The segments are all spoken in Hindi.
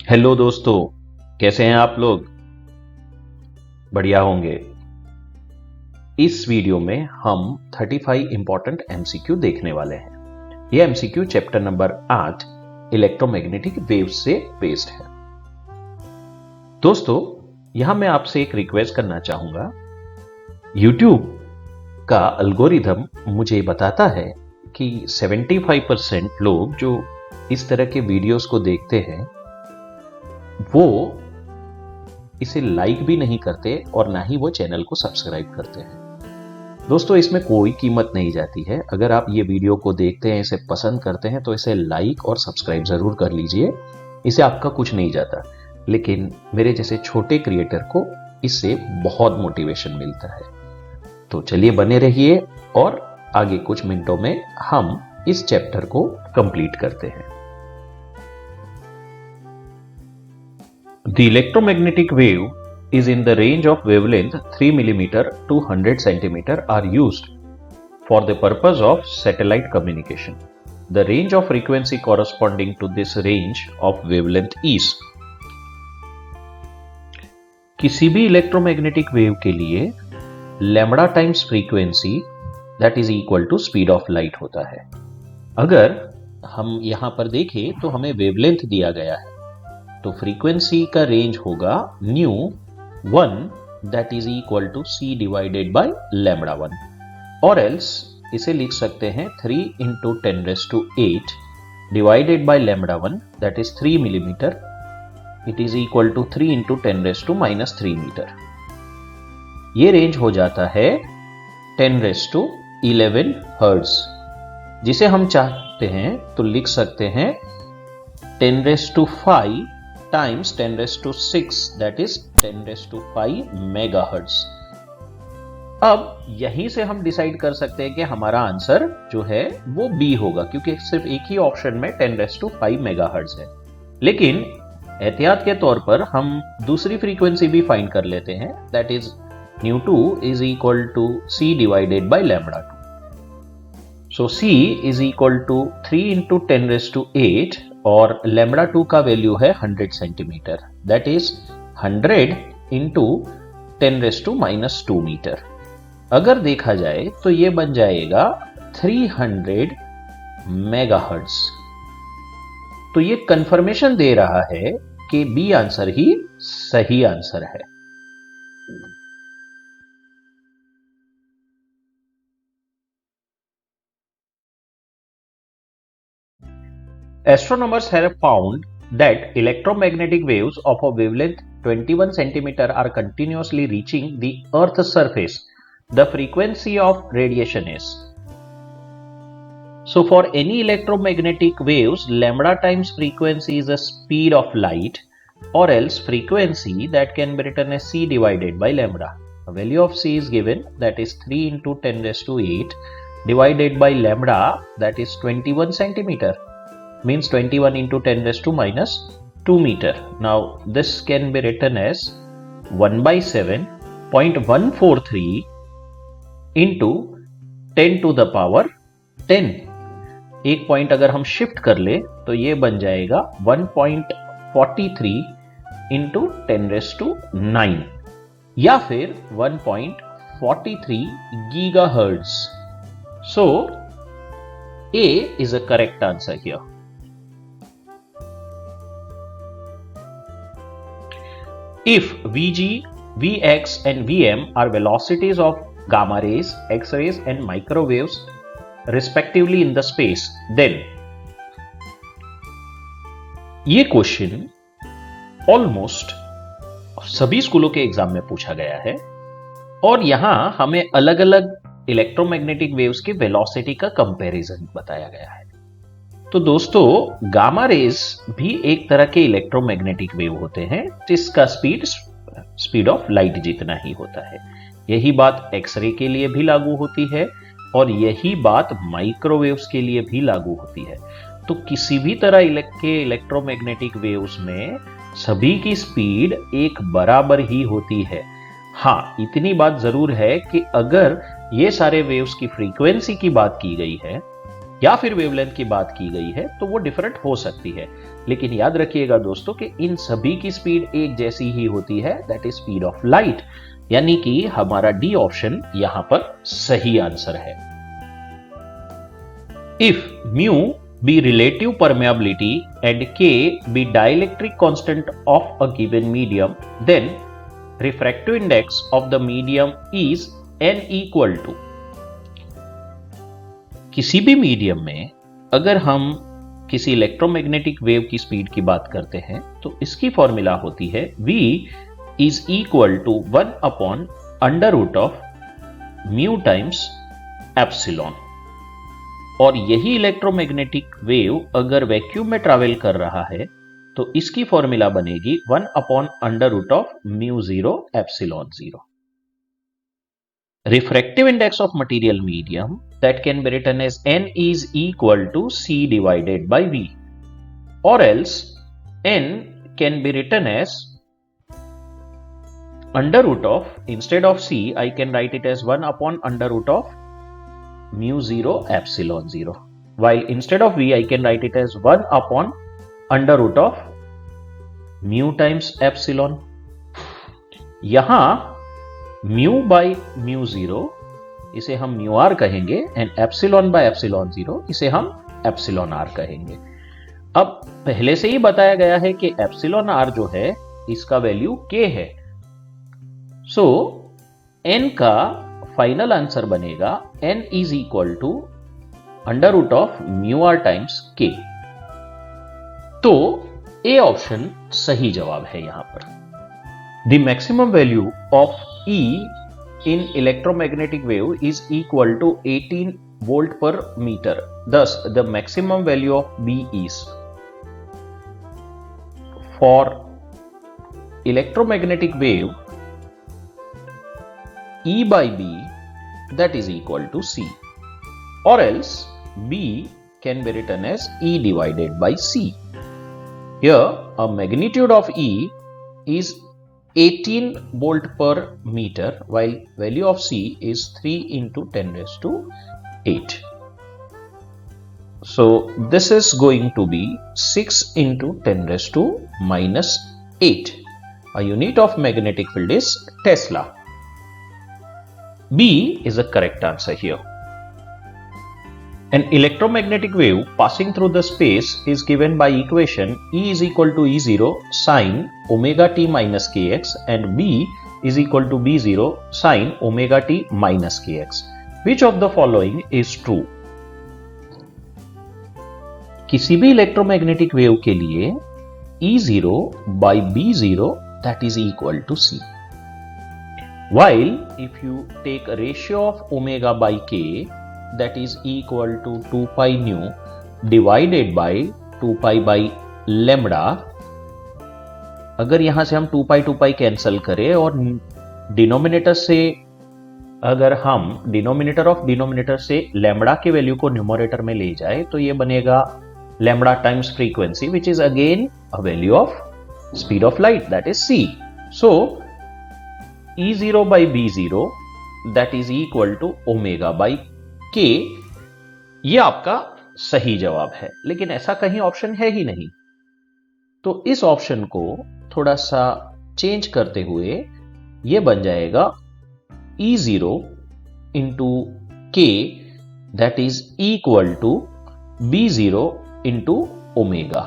हेलो दोस्तों, कैसे हैं आप लोग? बढ़िया होंगे। इस वीडियो में हम 35 इंपॉर्टेंट एमसीक्यू देखने वाले हैं। यह MCQ chapter number 8 electromagnetic waves से बेस्ड है। दोस्तों, यहां मैं आपसे एक रिक्वेस्ट करना चाहूंगा। YouTube का एल्गोरिथम मुझे बताता है कि 75% लोग जो इस तरह के वीडियोस को देखते हैं वो इसे लाइक भी नहीं करते और ना ही वो चैनल को सब्सक्राइब करते हैं। दोस्तों, इसमें कोई कीमत नहीं जाती है। अगर आप ये वीडियो को देखते हैं, इसे पसंद करते हैं तो इसे लाइक और सब्सक्राइब जरूर कर लीजिए। इससे आपका कुछ नहीं जाता, लेकिन मेरे जैसे छोटे क्रिएटर को इससे बहुत मोटिवेशन मिलता है। तो चलिए बने रहिए और आगे कुछ मिनटों में हम इस चैप्टर को कंप्लीट करते हैं। The electromagnetic wave is in the range of wavelength 3 mm to 100 cm are used for the purpose of satellite communication. The range of frequency corresponding to this range of wavelength is किसी भी इलेक्ट्रोमैग्नेटिक वेव के लिए lambda times frequency that is equal to speed of light होता है। अगर हम यहां पर देखें तो हमें वेवलेंथ दिया गया है, तो फ्रीक्वेंसी का रेंज होगा nu 1 that is equal to C divided by lambda 1, और एल्स इसे लिख सकते हैं 3 into 10⁸ divided by lambda 1 that is 3 millimetre. It is equal to 3 into 10⁻³ metre. ये रेंज हो जाता है 10⁻11 हर्ट्ज, जिसे हम चाहते हैं तो लिख सकते हैं 10⁵ टाइम्स 10⁶ दैट इज 10⁵ मेगाहर्ट्ज। अब यहीं से हम डिसाइड कर सकते हैं कि हमारा आंसर जो है वो बी होगा, क्योंकि सिर्फ एक ही ऑप्शन में 10⁵ मेगाहर्ट्ज है। लेकिन एहतियात के तौर पर हम दूसरी फ्रीक्वेंसी भी फाइंड कर लेते हैं, that is ν2 is equal to C divided by lambda 2। So C is equal to 3 into 10⁸ और लैम्बडा 2 का वैल्यू है 100 centimetre, that is 100 into 10⁻² metre. अगर देखा जाए तो ये बन जाएगा 300 मेगाहर्ट्ज। तो ये कंफर्मेशन दे रहा है कि बी आंसर ही सही आंसर है। Astronomers have found that electromagnetic waves of a wavelength 21 cm are continuously reaching the Earth's surface. The frequency of radiation is. So for any electromagnetic waves, lambda times frequency is the speed of light, or else frequency that can be written as c divided by lambda. The value of c is given, that is 3 into 10⁸ divided by lambda, that is 21 centimeter. Means 21 into 10⁻² meter. Now this can be written as 1/7.143 into 10 to the power 10। एक पॉइंट अगर हम शिफ्ट कर ले तो ये बन जाएगा 1.43 इंटू 10⁹ या फिर 1.43 gigahertz. So A is a correct answer here. If Vg, Vx and Vm are velocities of gamma rays, X-rays and microwaves respectively in the space, then ये क्वेश्चन ऑलमोस्ट सभी स्कूलों के एग्जाम में पूछा गया है और यहां हमें अलग अलग इलेक्ट्रोमैग्नेटिक वेव्स की वेलोसिटी का कंपैरिजन बताया गया है। तो दोस्तों, गामा रेज भी एक तरह के इलेक्ट्रोमैग्नेटिक वेव होते हैं जिसका स्पीड ऑफ लाइट जितना ही होता है। यही बात एक्सरे के लिए भी लागू होती है और यही बात माइक्रोवेव्स के लिए भी लागू होती है। तो किसी भी तरह के इलेक्ट्रोमैग्नेटिक वेव्स में सभी की स्पीड एक बराबर ही होती है। हाँ, इतनी बात जरूर है कि अगर ये सारे वेव्स की फ्रीक्वेंसी की बात की गई है या फिर वेवलेंथ की बात की गई है तो वो डिफरेंट हो सकती है, लेकिन याद रखिएगा दोस्तों कि इन सभी की स्पीड एक जैसी ही होती है, that is speed of light. यानी कि हमारा डी ऑप्शन यहां पर सही आंसर है। If mu be relative permeability and K be dielectric constant of a given medium, then refractive index of the medium is n equal to। किसी भी मीडियम में अगर हम किसी इलेक्ट्रोमैग्नेटिक वेव की स्पीड की बात करते हैं तो इसकी फॉर्मूला होती है v is equal to 1 upon under root of mu times epsilon. और यही इलेक्ट्रोमैग्नेटिक वेव अगर वैक्यूम में ट्रैवल कर रहा है तो इसकी फॉर्मूला बनेगी 1 upon under root of mu 0 epsilon 0। Refractive index of material medium that can be written as n is equal to c divided by v, और else n can be written as under root of, instead of c I can write it as 1 upon under root of mu 0 epsilon 0, while instead of v I can write it as 1 upon under root of mu times epsilon। यहां mu by mu 0 इसे हम mu r कहेंगे एंड epsilon by epsilon 0 इसे हम epsilon r कहेंगे। अब पहले से ही बताया गया है कि epsilon r जो है इसका वैल्यू k है, सो n का फाइनल आंसर बनेगा n is equal to under root of mu R times k। तो ए ऑप्शन सही जवाब है यहां पर। The maximum value of E in electromagnetic wave is equal to 18 volt per metre, thus the maximum value of B is. For electromagnetic wave E by B that is equal to C, or else B can be written as E divided by C. Here a magnitude of E is 18 volt per meter while value of C is 3 into 10 raised to 8. So this is going to be 6 into 10 raised to minus 8. A unit of magnetic field is Tesla. B is the correct answer here. An electromagnetic wave passing through the space is given by equation E is equal to E0 sin omega t minus kx and B is equal to B0 sin omega t minus kx. Which of the following is true? किसी भी इलेक्ट्रोमैग्नेटिक वेव के लिए E0 by B0 that is equal to C. While if you take a ratio of omega by k that is equal to 2 pi nu divided by 2 pi by lambda, अगर यहां से हम 2 pi कैंसल करें और डिनोमिनेटर से अगर हम डिनोमिनेटर से लैम्बडा के वैल्यू को न्यूमरेटर में ले जाए तो ये बनेगा lambda times frequency which is again a value of speed of light that is c. So E0 by B0 that is equal to omega by k, ये आपका सही जवाब है, लेकिन ऐसा कहीं ऑप्शन है ही नहीं। तो इस ऑप्शन को थोड़ा सा चेंज करते हुए ये बन जाएगा E0 into k that is equal to B0 into omega।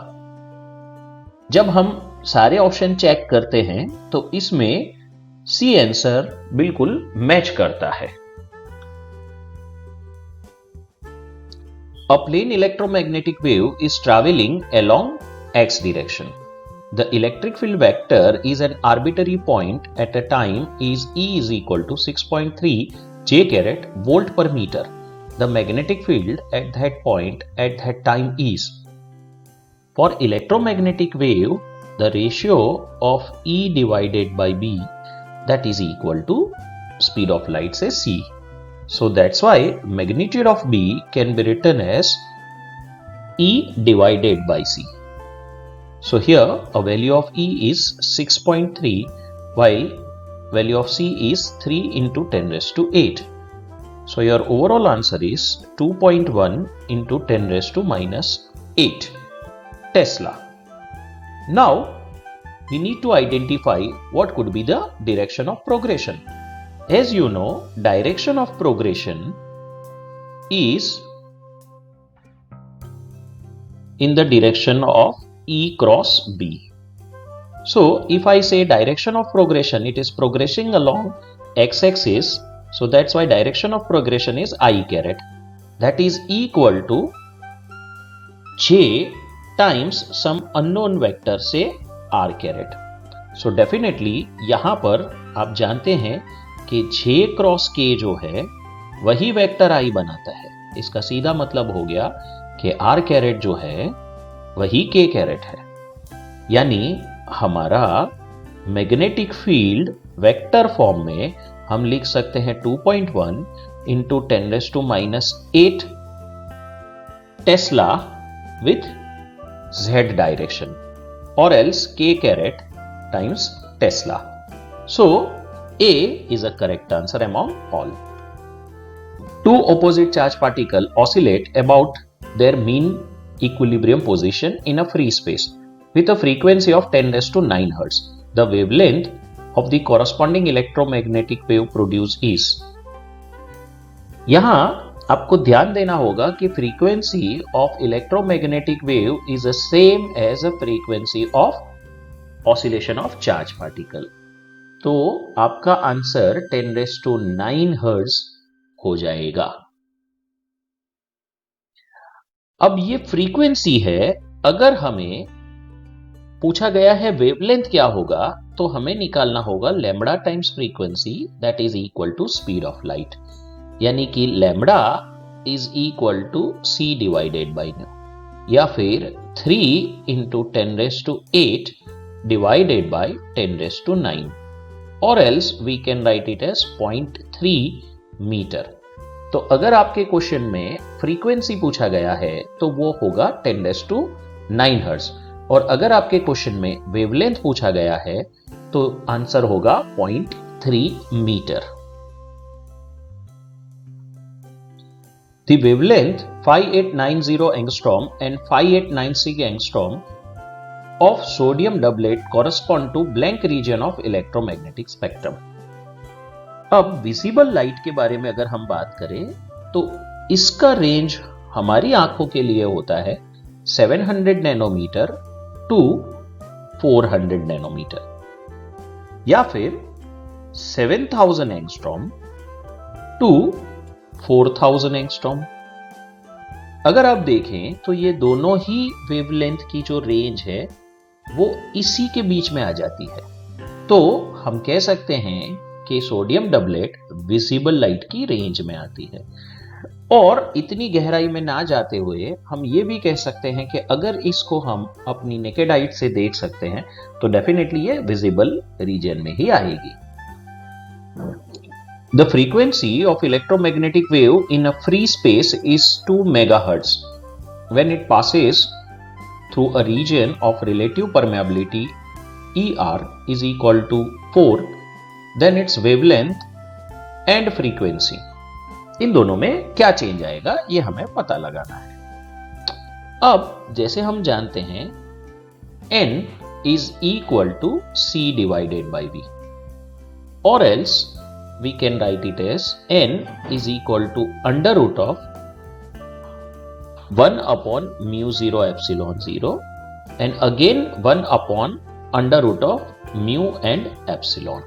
जब हम सारे ऑप्शन चेक करते हैं तो इसमें सी आंसर बिल्कुल मैच करता है। A plane electromagnetic wave is traveling along x direction. The electric field vector is an arbitrary point at a time is E is equal to 6.3 j caret volt per meter. The magnetic field at that point at that time is। For electromagnetic wave, the ratio of E divided by B that is equal to speed of light say c. So that's why magnitude of B can be written as E divided by c. So here a value of E is 6.3 while value of c is 3 into 10 raised to 8. So your overall answer is 2.1 into 10 raised to minus 8 Tesla. Now we need to identify what could be the direction of progression. As you know, direction of progression is in the direction of E cross B. So if I say direction of progression, it is progressing along x-axis. So that's why direction of progression is I caret. That is equal to J times some unknown vector से R caret. So definitely यहाँ पर आप जानते हैं कि J क्रॉस K जो है वही वेक्टर I बनाता है. इसका सीधा मतलब हो गया कि R कैरेट जो है वही K कैरेट है. यानी हमारा मैग्नेटिक फील्ड वेक्टर फॉर्म में हम लिख सकते हैं 2.1 into 10 raise to minus 8 tesla with Z direction और else K caret times tesla. So A is a correct answer among all. Two opposite charge particles oscillate about their mean equilibrium position in a free space with a frequency of 10 raised to 9 Hz. The wavelength of the corresponding electromagnetic wave produced is. यहां आपको ध्यान देना होगा कि frequency of electromagnetic wave is the same as a frequency of oscillation of charge particle. तो आपका आंसर 10 raised to 9 Hz हो जाएगा. अब ये फ्रीक्वेंसी है. अगर हमें पूछा गया है वेवलेंथ क्या होगा तो हमें निकालना होगा lambda times frequency that is equal to speed of light. यानी कि lambda is equal to C divided by nu या फिर 3 into 10 raise to 8 divided by 10 raise to 9 और else we can write it as 0.3 metre. तो अगर आपके क्वेश्चन में फ्रीक्वेंसी पूछा गया है तो वो होगा 10 रेज़ टू 9 हर्ट्ज और अगर आपके क्वेश्चन में वेवलेंथ पूछा गया है तो आंसर होगा 0.3 metre. The wavelength 5890 angstrom and 5896 angstrom of sodium doublet correspond to blank region of electromagnetic spectrum. अब विजिबल लाइट के बारे में अगर हम बात करें तो इसका रेंज हमारी आंखों के लिए होता है 700 नैनोमीटर टू 400 नैनोमीटर या फिर 7000 एंगस्ट्रॉम टू 4000 एंगस्ट्रॉम. अगर आप देखें तो ये दोनों ही वेवलेंथ की जो रेंज है वो इसी के बीच में आ जाती है. तो हम कह सकते हैं कि सोडियम डबलेट विजिबल लाइट की रेंज में आती है. और इतनी गहराई में ना जाते हुए हम ये भी कह सकते हैं कि अगर इसको हम अपनी नेकेड आइट से देख सकते हैं तो डेफिनेटली ये विजिबल रीजन में ही आएगी. The frequency of electromagnetic wave in a free space is 2 megahertz. When it passes through a region of relative permeability ER is equal to 4, then its wavelength and frequency. इन दोनों में क्या चेंज आएगा ये हमें पता लगाना है. अब जैसे हम जानते हैं N is equal to C divided by V or else we can write it as N is equal to under root of 1 upon mu 0 epsilon 0 and again 1 upon under root of mu and epsilon.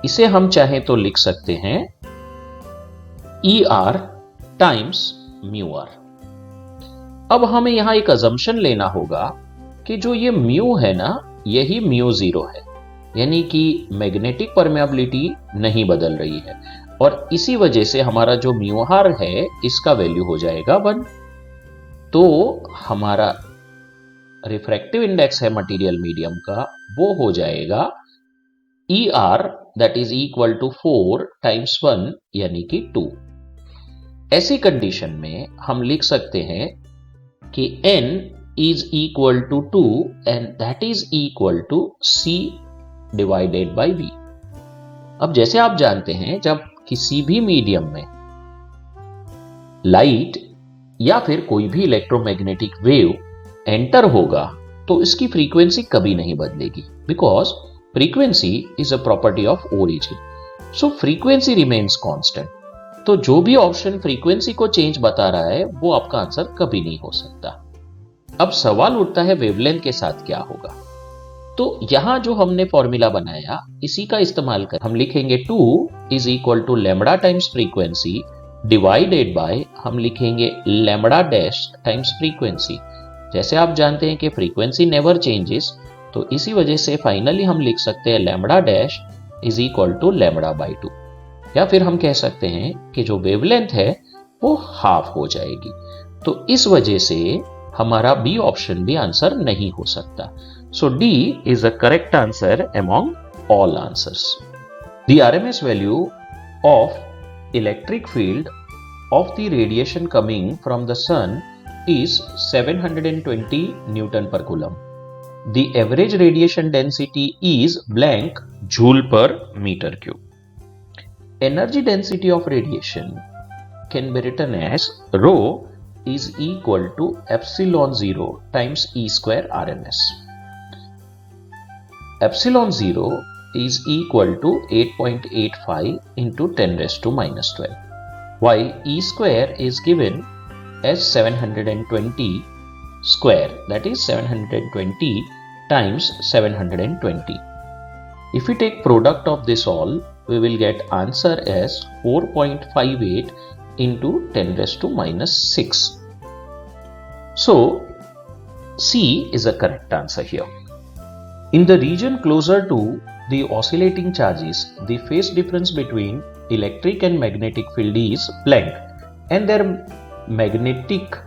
इसे हम चाहें तो लिख सकते हैं ER times mu R. अब हमें यहां एक अजम्पशन लेना होगा कि जो ये mu है ना यही mu 0 है. यानी कि मैग्नेटिक परमेबिलिटी नहीं बदल रही है और इसी वजह से हमारा जो म्यू आर है इसका वैल्यू हो जाएगा 1. तो हमारा रिफ्रैक्टिव इंडेक्स है मटेरियल मीडियम का वो हो जाएगा ER that is equal to 4 times 1 यानी कि 2. ऐसी कंडीशन में हम लिख सकते हैं कि N is equal to 2 and that is equal to C divided by V. अब जैसे आप जानते हैं जब किसी भी मीडियम में लाइट या फिर कोई भी इलेक्ट्रोमैग्नेटिक वेव एंटर होगा तो इसकी फ्रीक्वेंसी कभी नहीं बदलेगी, because frequency is a property of origin, so frequency remains constant. तो जो भी ऑप्शन फ्रीक्वेंसी को चेंज बता रहा है वो आपका आंसर कभी नहीं हो सकता। अब सवाल उठता है वेवलेंथ के साथ क्या होगा। तो यहां जो हमने फॉर्मूला बनाया इसी का इस्तेमाल कर हम लिखेंगे 2 is equal to lambda times frequency divided by हम लिखेंगे लैम्बडा डैश टाइम्स फ्रीक्वेंसी। जैसे आप जानते हैं कि फ्रीक्वेंसी नेवर चेंजेस, तो इसी वजह से फाइनली हम लिख सकते हैं lambda dash is equal to lambda by 2, या फिर हम कह सकते हैं कि जो वेवलेंथ है वो हाफ हो जाएगी। तो इस वजह से हमारा बी ऑप्शन भी आंसर नहीं हो सकता। So D is the correct answer among all answers. The RMS value of electric field of the radiation coming from the sun is 720 Newton per coulomb. The average radiation density is blank joule per meter cube. Energy density of radiation can be written as rho is equal to epsilon 0 times E square RMS. Epsilon 0 is equal to 8.85 into 10 raised to minus 12, while E square is given as 720 square, that is 720 times 720. If we take product of this all, we will get answer as 4.58 into 10 raised to minus 6. So C is the correct answer here. In the region closer to the oscillating charges, the phase difference between electric and magnetic field is blank, and their magnetic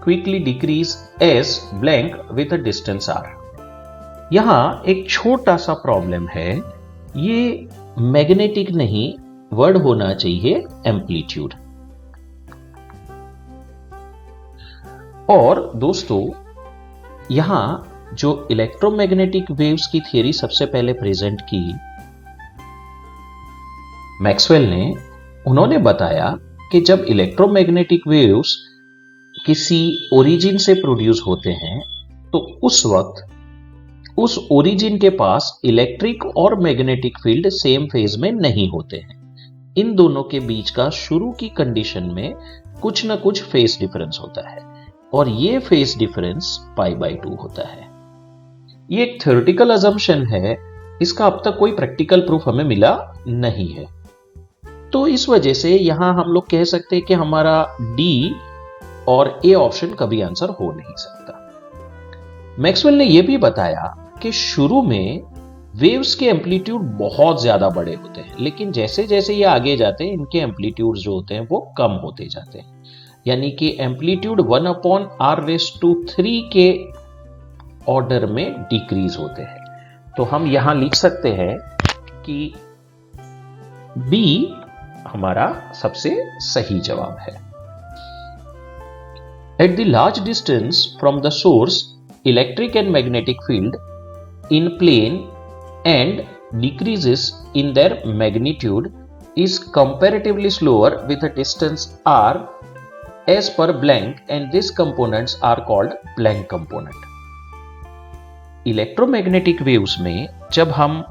quickly decrease as blank with a distance r. यहाँ एक छोटा सा प्रॉब्लम है, ये मैग्नेटिक नहीं, वर्ड होना चाहिए एम्पलीट्यूड। और दोस्तों यहां जो इलेक्ट्रोमैग्नेटिक वेव्स की थ्योरी सबसे पहले प्रेजेंट की मैक्सवेल ने, उन्होंने बताया कि जब इलेक्ट्रोमैग्नेटिक वेव्स किसी ओरिजिन से प्रोड्यूस होते हैं तो उस वक्त उस ओरिजिन के पास इलेक्ट्रिक और मैग्नेटिक फील्ड सेम फेज में नहीं होते हैं। इन दोनों के बीच का शुरू की कंडीशन में कुछ ना कुछ फेज डिफरेंस होता है, और ये फेज डिफरेंस π/2 होता है। ये एक थ्योरेटिकल अजम्पशन है, इसका अब तक कोई प्रैक्टिकल प्रूफ हमें मिला नहीं है। तो इस वजह से यहां हम लोग कह सकते हैं कि हमारा डी और ए ऑप्शन कभी आंसर हो नहीं सकता। मैक्सवेल ने यह भी बताया कि शुरू में वेव्स के एम्पलीट्यूड बहुत ज्यादा बड़े होते हैं, लेकिन जैसे जैसे ये आगे जाते हैं इनके एम्पलीट्यूड जो होते हैं वो कम होते जाते हैं, यानी कि एम्पलीट्यूड 1/r⁻³ के ऑर्डर में डिक्रीज होते हैं। तो हम यहां लिख सकते हैं कि बी हमारा सबसे सही जवाब है। At the large distance from the source, electric and magnetic field in plane and decreases in their magnitude is comparatively slower with a distance r as per blank, and these components are called blank component. Electromagnetic waves में जब हम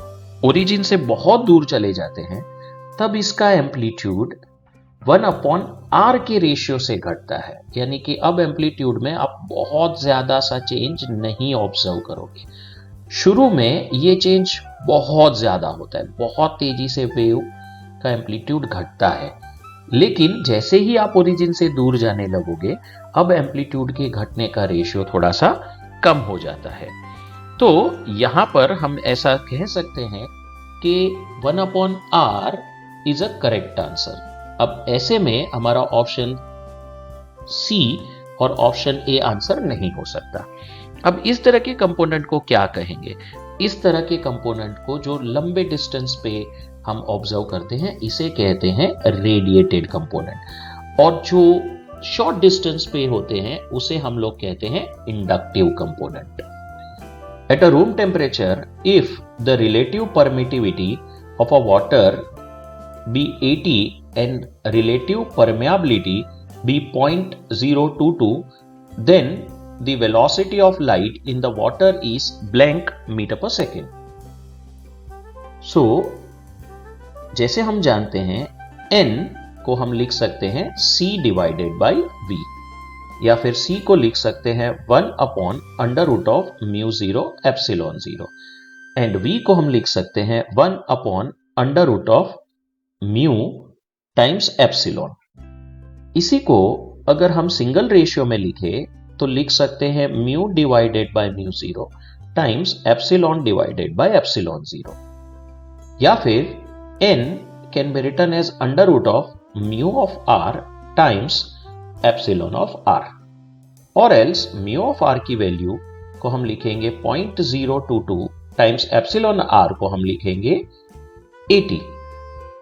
ओरिजिन से बहुत दूर चले जाते हैं तब इसका एम्पलीट्यूड 1/r के रेशियो से घटता है, यानी कि अब एम्पलीट्यूड में आप बहुत ज्यादा सा चेंज नहीं ऑब्जर्व करोगे। शुरू में ये चेंज बहुत ज्यादा होता है, बहुत तेजी से वेव का एम्पलीट्यूड घटता है, लेकिन जैसे ही आप ओरिजिन से दूर जाने लगोगे अब एम्पलीट्यूड के घटने का रेशियो थोड़ा सा कम हो जाता है। तो यहां पर हम ऐसा कह सकते हैं कि 1/r is a correct answer. अब ऐसे में हमारा ऑप्शन सी और ऑप्शन ए आंसर नहीं हो सकता। अब इस तरह के कंपोनेंट को क्या कहेंगे? इस तरह के कंपोनेंट को जो लंबे डिस्टेंस पे हम ऑब्जर्व करते हैं इसे कहते हैं रेडिएटेड कंपोनेंट, और जो शॉर्ट डिस्टेंस पे होते हैं उसे हम लोग कहते हैं inductive component. At a room temperature, if the relative permittivity of a water be 80 and relative permeability be 0.022, then the velocity of light in the water is blank meter per second. So, जैसे हम जानते हैं n को हम लिख सकते हैं c डिवाइडेड बाई v, या फिर c को लिख सकते हैं 1 upon under root of mu 0 epsilon 0, and v को हम लिख सकते हैं 1 upon under root of mu times epsilon. इसी को अगर हम सिंगल रेशियो में लिखें तो लिख सकते हैं mu divided by mu 0 times epsilon divided by epsilon 0, या फिर n can be written as under root of mu of r times epsilon of r, और एल्स म्यू ऑफ r की वैल्यू को हम लिखेंगे 0.022 टाइम्स एप्सिलॉन r को हम लिखेंगे 80।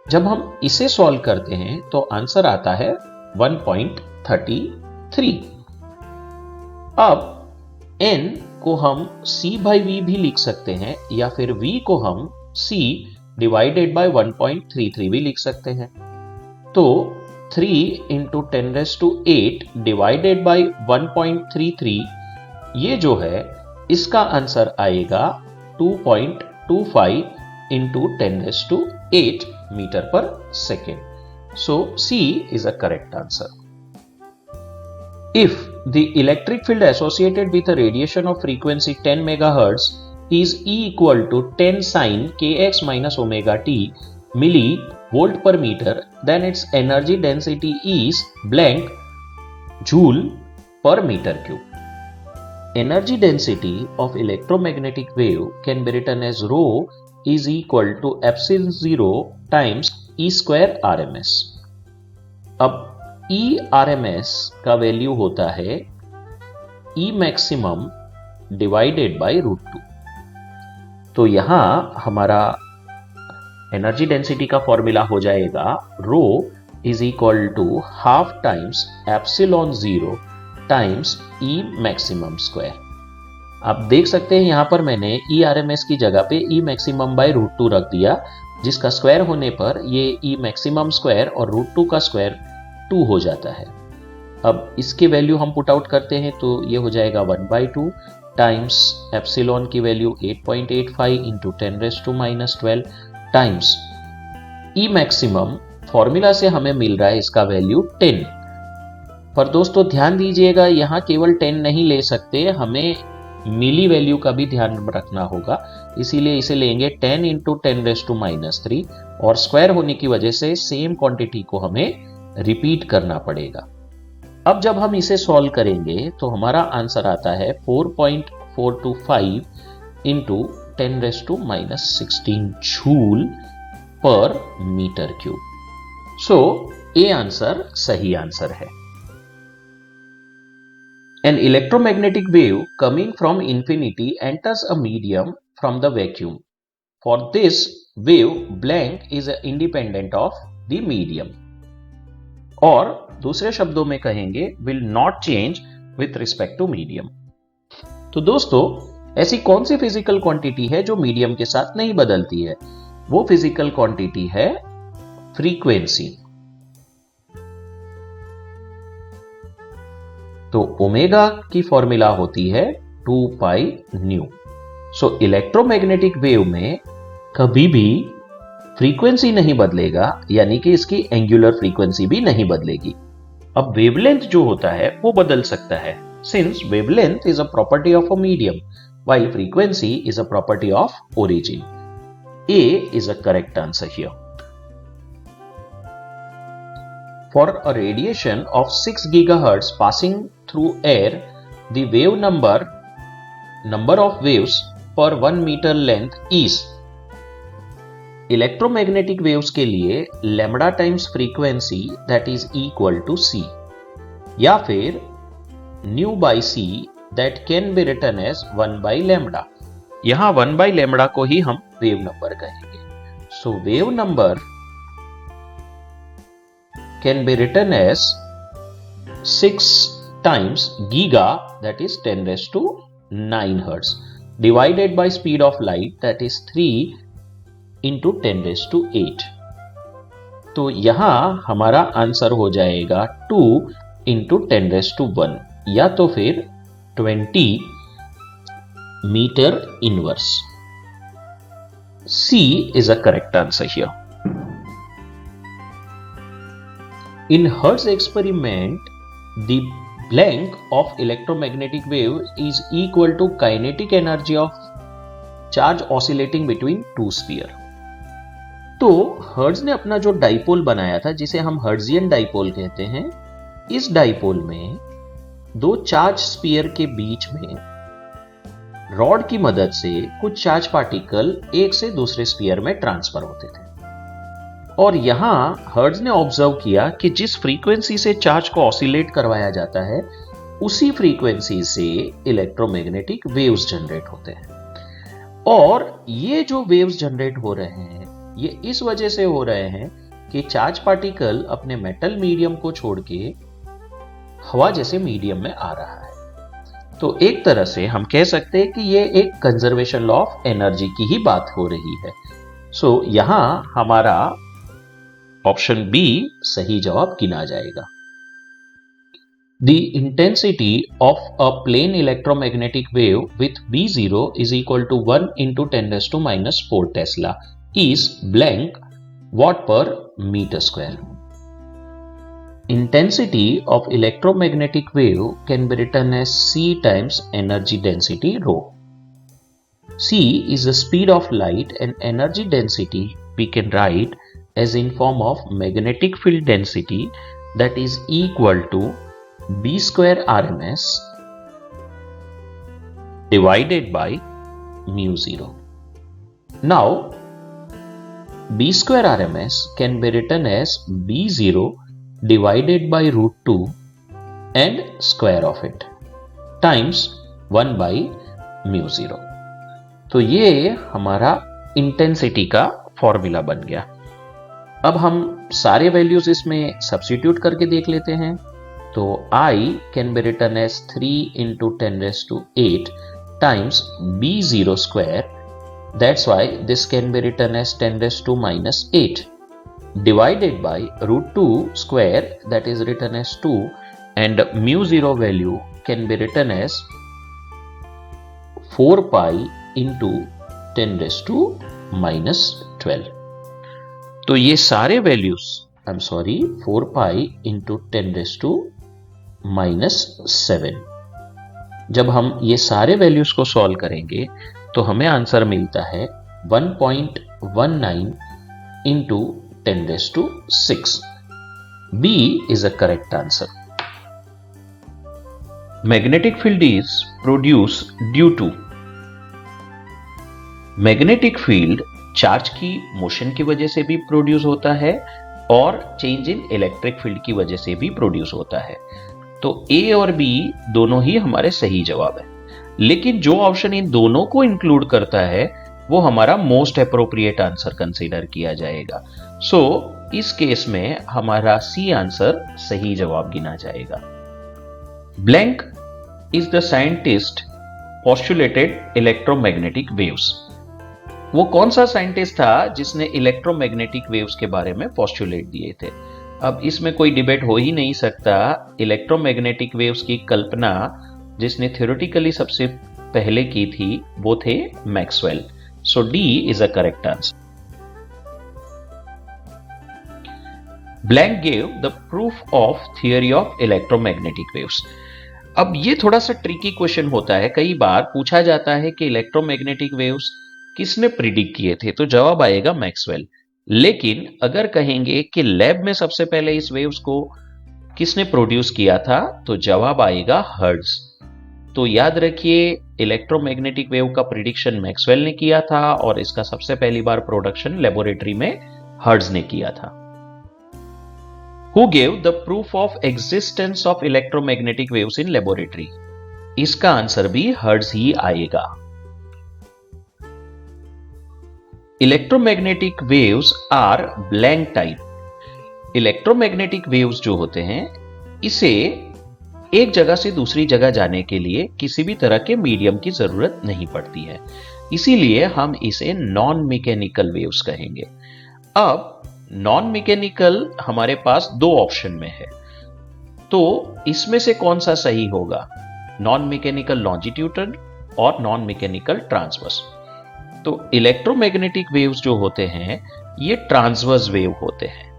जब हम इसे सॉल्व करते हैं तो आंसर आता है 1.33। अब n को हम c बाई v भी लिख सकते हैं, या फिर v को हम c डिवाइडेड बाय 1.33 भी लिख सकते हैं। तो 3 इंटू 10⁸ डिवाइडेड बाय 1.33, ये जो है इसका आंसर आएगा 2.25 इंटू 10⁸ मीटर पर second. So C is a correct answer. If the electric field associated with a radiation of frequency 10 MHz is E equal to 10 sin kx minus omega t millivolt per meter, then its energy density is blank joule per meter cube. Energy density of electromagnetic wave can be written as rho is equal to epsilon 0 times E square RMS। अब E RMS का वैल्यू होता है E मैक्सिमम डिवाइडेड बाय √2। तो यहां हमारा एनर्जी डेंसिटी का फॉर्मूला हो जाएगा rho is equal to half times epsilon 0 times E maximum square. आप देख सकते हैं यहां पर मैंने E RMS की जगह पे E मैक्सिमम बाय √2 रख दिया, जिसका स्क्वायर होने पर ये E मैक्सिमम स्क्वायर और √2 का स्क्वायर 2 हो जाता है। अब इसके वैल्यू हम पुट आउट करते हैं तो ये हो जाएगा 1/2 टाइम्स एप्सिलॉन की value 8.85 into 10⁻⁻12 times E maximum formula से हमें मिल रहा है इसका वैल्यू 10। पर दोस्तों ध्यान दीजिएगा, यहाँ केवल 10 नहीं ले सकते, हमें मिली वैल्यू का भी ध्यान रखना होगा, इसीलिए इसे लेंगे 10 इंटू 10⁻³ और स्क्वायर होने की वजह से सेम क्वांटिटी को हमें रिपीट करना पड़ेगा। अब जब हम इसे सॉल्व करेंगे तो हमारा आंसर आता है 4.425 इंटू 10⁻16 जूल पर metre cube. So A answer सही आंसर है। An electromagnetic wave coming from infinity enters a medium from the vacuum. For this wave, blank is independent of the medium. और दूसरे शब्दों में कहेंगे will not change with respect to medium. तो दोस्तों, ऐसी कौन सी फिजिकल क्वांटिटी है जो मीडियम के साथ नहीं बदलती है? वो फिजिकल क्वांटिटी है फ्रीक्वेंसी। तो ओमेगा की फॉर्मूला होती है 2 पाई न्यू। सो इलेक्ट्रोमैग्नेटिक वेव में कभी भी फ्रीक्वेंसी नहीं बदलेगा, यानी कि इसकी एंगुलर फ्रीक्वेंसी भी नहीं बदलेगी। अब वेवलेंथ जो होता है वो बदल सकता है, since wavelength is a property of a medium while frequency is a property of origin. A is a correct answer here. For a radiation of 6 GHz passing through air, the wave number of waves per 1 meter length is। Electromagnetic waves के लिए lambda times frequency that is equal to c, या फिर nu by c that can be written as 1/λ। यहां 1/λ को ही हम वेव नंबर कहेंगे। So wave number can be written as 6 times giga, that is 10⁻⁹ hertz, divided by speed of light, that is 3 into 10⁸। तो यहां हमारा आंसर हो जाएगा 2 इंटू 10⁻⁻⁴ या तो फिर 20 metre inverse. C is a correct answer here. In Hertz experiment, the blank of electromagnetic wave is equal to kinetic energy of charge oscillating between two sphere. तो हर्ट्ज ने अपना जो डाइपोल बनाया था, जिसे हम हर्ट्जियन डाइपोल कहते हैं, इस डाइपोल में दो चार्ज स्फीयर के बीच में रॉड की मदद से कुछ चार्ज पार्टिकल एक से दूसरे स्फीयर में ट्रांसफर होते थे। और यहां हर्ट्ज ने ऑब्जर्व किया कि जिस फ्रीक्वेंसी से चार्ज को ऑसिलेट करवाया जाता है, उसी फ्रीक्वेंसी से इलेक्ट्रोमैग्नेटिक वेव्स जनरेट होते हैं। और ये जो वेव्स जनरेट हो रहे हैं, ये इस वजह से हो रहे हैं कि चार्ज पार्टिकल अपने मेटल मीडियम को छोड़ के हवा जैसे मीडियम में आ रहा है। तो एक तरह से हम कह सकते हैं कि ये एक कंजर्वेशन लॉ ऑफ एनर्जी की ही बात हो रही है। सो यहां हमारा ऑप्शन बी सही जवाब गिना जाएगा। The intensity of a plane electromagnetic wave with B0 is equal to 1 into 10⁻⁻⁴ Tesla is blank watt per meter square. Intensity of electromagnetic wave can be written as C times energy density rho. C is the speed of light and energy density we can write as in form of magnetic field density, that is equal to B square RMS divided by mu 0. Now B square RMS can be written as B0 divided by √2 and square of it times 1 by mu 0. तो ये हमारा इंटेंसिटी का फॉर्मूला बन गया। अब हम सारे वैल्यूज इसमें सब्स्टिट्यूट करके देख लेते हैं। तो I can be written as 3 into 10⁸ times B0 square. That's why this can be written as 10⁻⁻8 divided by √2 square, that is written as 2, and mu 0 value can be written as 4 pi into 10⁻⁻12. तो ये सारे वैल्यूज 4 pi into 10⁻⁻7, जब हम ये सारे वैल्यूज को सॉल्व करेंगे तो हमें आंसर मिलता है 1.19 into 10⁻⁶. B is a correct answer. Magnetic field is produced due to magnetic field charge की मोशन की वजह से भी प्रोड्यूस होता है और चेंज इन इलेक्ट्रिक फील्ड की वजह से भी प्रोड्यूस होता है। तो ए और बी दोनों ही हमारे सही जवाब है, लेकिन जो ऑप्शन इन दोनों को इंक्लूड करता है वो हमारा मोस्ट अप्रोप्रिएट आंसर कंसीडर किया जाएगा। सो इस केस में हमारा सी आंसर सही जवाब गिना जाएगा। Blank is the scientist postulated electromagnetic waves. वो कौन सा साइंटिस्ट था जिसने इलेक्ट्रोमैग्नेटिक वेव्स के बारे में पोस्टुलेट दिए थे? अब इसमें कोई डिबेट हो ही नहीं सकता। इलेक्ट्रोमैग्नेटिक वेव्स की कल्पना जिसने थ्योरेटिकली सबसे पहले की थी वो थे Maxwell. So D is a correct answer. Blank gave the proof of theory of electromagnetic waves. अब ये थोड़ा सा ट्रिकी क्वेश्चन होता है। कई बार पूछा जाता है कि इलेक्ट्रोमैग्नेटिक वेव्स किसने प्रिडिक्ट किए थे, तो जवाब आएगा मैक्सवेल। लेकिन अगर कहेंगे कि लैब में सबसे पहले इस वेव्स को किसने प्रोड्यूस किया था, तो जवाब आएगा हर्ट्ज। तो याद रखिए इलेक्ट्रोमैग्नेटिक वेव का प्रिडिक्शन मैक्सवेल ने किया था और इसका सबसे पहली बार प्रोडक्शन लेबोरेटरी में हर्ट्ज ने किया था। Who gave the proof of existence of electromagnetic waves in laboratory? इसका आंसर भी हर्ट्ज ही आएगा। Electromagnetic waves are blank type. Electromagnetic waves जो होते हैं, इसे एक जगह से दूसरी जगह जाने के लिए किसी भी तरह के मीडियम की जरूरत नहीं पड़ती है, इसीलिए हम इसे नॉन मैकेनिकल वेव्स कहेंगे। अब नॉन मैकेनिकल हमारे पास दो ऑप्शन में है। तो इसमें से कौन सा सही होगा, नॉन मैकेनिकल लॉन्जिट्यूडल और नॉन मैकेनिकल ट्रांसवर्स? तो इलेक्ट्रोमैग्नेटिक वेव्स जो होते हैं ये ट्रांसवर्स वेव होते हैं,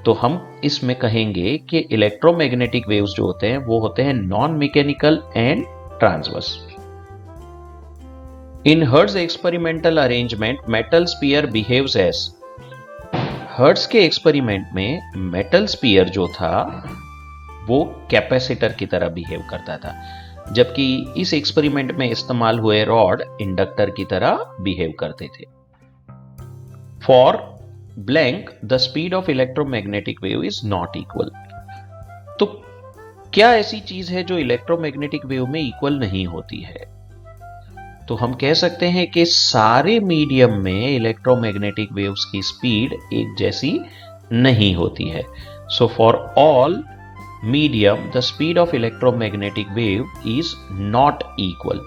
तो हम इसमें कहेंगे कि इलेक्ट्रोमैग्नेटिक वेव्स जो होते हैं वो होते हैं non mechanical and transverse. In Hertz experimental arrangement metal sphere behaves as, Hertz के एक्सपेरिमेंट में मेटल स्फीयर जो था वो कैपेसिटर की तरह बिहेव करता था, जबकि इस एक्सपेरिमेंट में इस्तेमाल हुए रॉड इंडक्टर की तरह बिहेव करते थे। For blank the speed of electromagnetic wave is not equal. तो क्या ऐसी चीज है जो इलेक्ट्रोमैग्नेटिक वेव में इक्वल नहीं होती है? तो हम कह सकते हैं कि सारे मीडियम में इलेक्ट्रोमैग्नेटिक वेव्स की स्पीड एक जैसी नहीं होती है। So for all medium the speed of electromagnetic wave is not equal.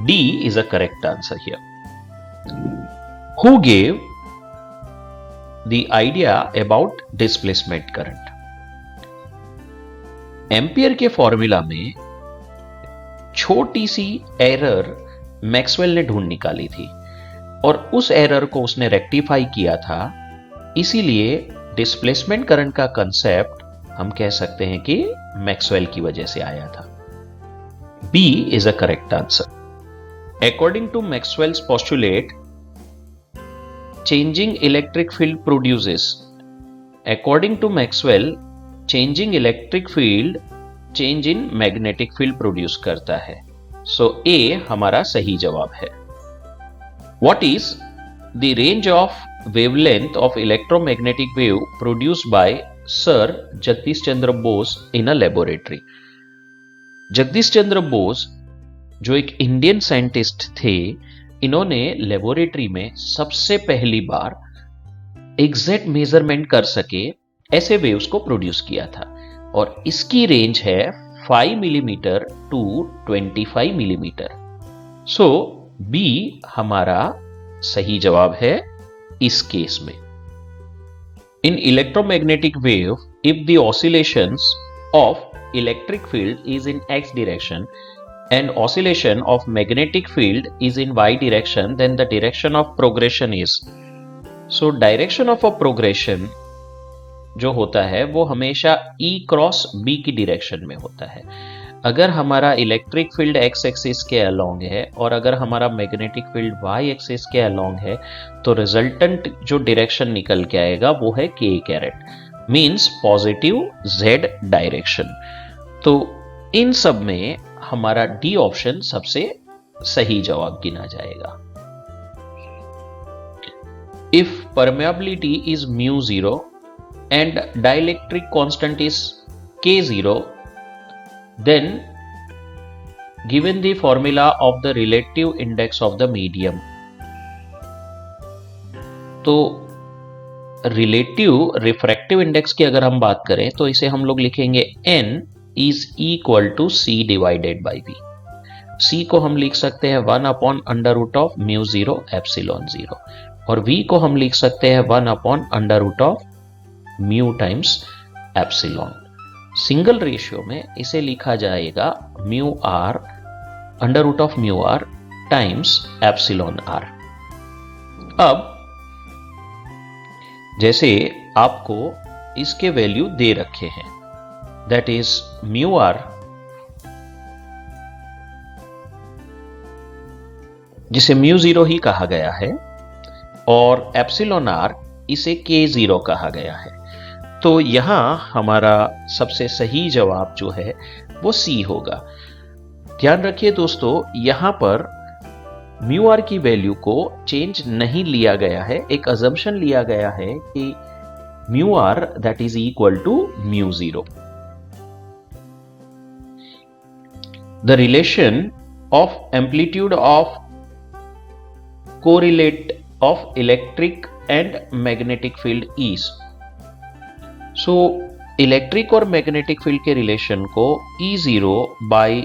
D is a correct answer here. Who gave the idea about displacement current? Ampere के फॉर्मूला में छोटी सी एरर मैक्सवेल ने ढूंढ निकाली थी और उस एरर को उसने रेक्टिफाई किया था, इसीलिए डिस्प्लेसमेंट करंट का कंसेप्ट हम कह सकते हैं कि मैक्सवेल की वजह से आया था। B is a correct answer. According to Maxwell's postulate, changing electric field produces. According to Maxwell, changing electric field change in magnetic field produce करता है। So A हमारा सही जवाब है। What is the range of wavelength of electromagnetic wave produced by sir Jagdish Chandra Bose in a laboratory? Jagdish Chandra Bose जो एक इंडियन साइंटिस्ट थे, इन्होंने लेबोरेटरी में सबसे पहली बार एग्जैक्ट मेजरमेंट कर सके ऐसे वेव्स को प्रोड्यूस किया था और इसकी रेंज है 5 millimetre to 25 millimetre. So B हमारा सही जवाब है इस केस में। In electromagnetic wave, if the oscillations of electric field is in x direction and oscillation of magnetic field is in y direction, then the direction of progression is. So direction of a progression जो होता है वो हमेशा E क्रॉस B की डायरेक्शन में होता है। अगर हमारा इलेक्ट्रिक फील्ड x एक्सिस के अलोंग है और अगर हमारा मैग्नेटिक फील्ड y एक्सिस के अलोंग है, तो रिजल्टेंट जो डायरेक्शन निकल के आएगा वो है k caret, means positive z direction. तो इन सब में हमारा डी ऑप्शन सबसे सही जवाब गिना जाएगा। If permeability is mu zero and dielectric constant is k0, then given the formula of the relative index of the medium, तो रिलेटिव रिफ्रैक्टिव इंडेक्स की अगर हम बात करें तो इसे हम लोग लिखेंगे n is equal to c divided by v। c को हम लिख सकते हैं 1 upon under root of mu 0 epsilon 0 और v को हम लिख सकते हैं 1 upon under root of mu times epsilon। Single ratio में इसे लिखा जाएगा mu R under root of mu R times epsilon R. अब जैसे आपको इसके वैल्यू दे रखे हैं, दैट इज म्यू आर जिसे म्यू जीरो ही कहा गया है और एप्सिलॉन आर इसे k0 कहा गया है। तो यहां हमारा सबसे सही जवाब जो है वो सी होगा। ध्यान रखिए दोस्तों, यहां पर म्यू आर की वैल्यू को चेंज नहीं लिया गया है, एक अजम्पशन लिया गया है कि mu R that is equal to mu zero. The relation of amplitude of correlate of electric and magnetic field is. So electric और मैग्नेटिक फील्ड के रिलेशन को E0 by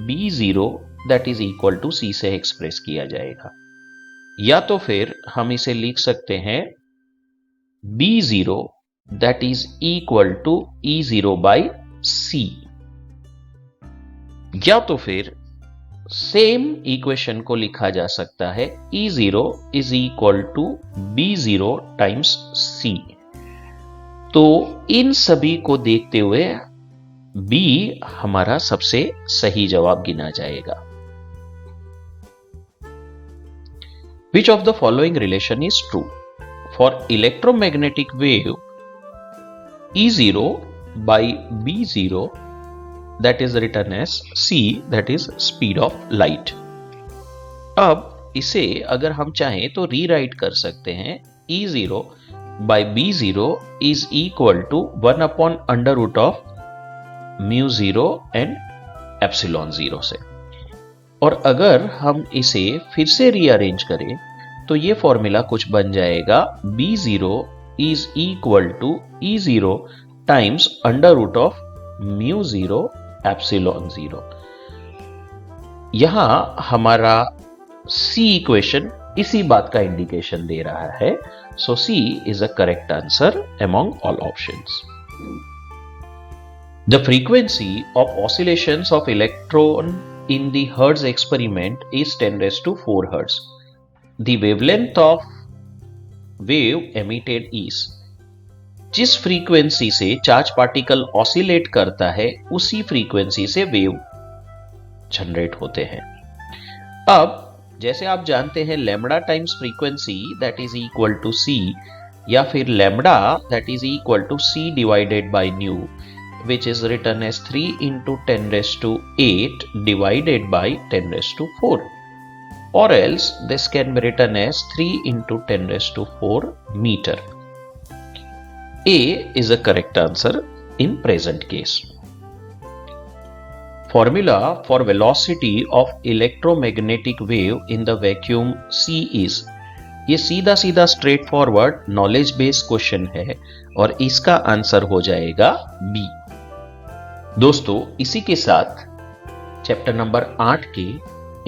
B0 that is equal to C से एक्सप्रेस किया जाएगा, या तो फिर हम इसे लिख सकते हैं B0 that is equal to E0 by C। या तो फिर सेम इक्वेशन को लिखा जा सकता है E0 is equal to B0 times C। तो इन सभी को देखते हुए B हमारा सबसे सही जवाब गिना जाएगा। Which of the following relation is true? For electromagnetic wave E0 by B0 that is written as c, that is speed of light। अब इसे अगर हम चाहें तो रीराइट कर सकते हैं E0 by B0 is equal to 1 upon under root of mu 0 and epsilon 0 से। और अगर हम इसे फिर से रीअरेंज करें तो ये फॉर्मूला कुछ बन जाएगा B0 is equal to E0 times under root of mu 0 epsilon 0। यहां हमारा C इक्वेशन इसी बात का इंडिकेशन दे रहा है। सो C is a correct answer among all options. The frequency of oscillations of electron in the hertz experiment is 10⁴ hertz. The wavelength of wave emitted is. जिस फ्रीक्वेंसी से चार्ज पार्टिकल ऑसिलेट करता है उसी फ्रीक्वेंसी से वेव जनरेट होते हैं। अब जैसे आप जानते हैं lambda times frequency that is equal to C, या फिर lambda that is equal to C divided by nu, which is written as 3 into 10⁸ divided by 10⁴, or else this can be written as 3 into 10⁴ meter। A is a correct answer in present case। Formula for velocity of electromagnetic wave in the vacuum C is। ये सीधा सीधा straight forward knowledge based question है और इसका आंसर हो जाएगा B। दोस्तों इसी के साथ चैप्टर नंबर 8 के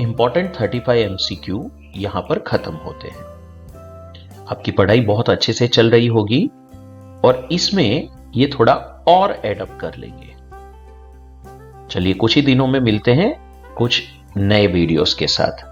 इंपॉर्टेंट 35 MCQ यहां पर खत्म होते हैं। आपकी पढ़ाई बहुत अच्छे से चल रही होगी और इसमें ये थोड़ा और एडअप कर लेंगे। चलिए कुछ ही दिनों में मिलते हैं कुछ नए वीडियोस के साथ।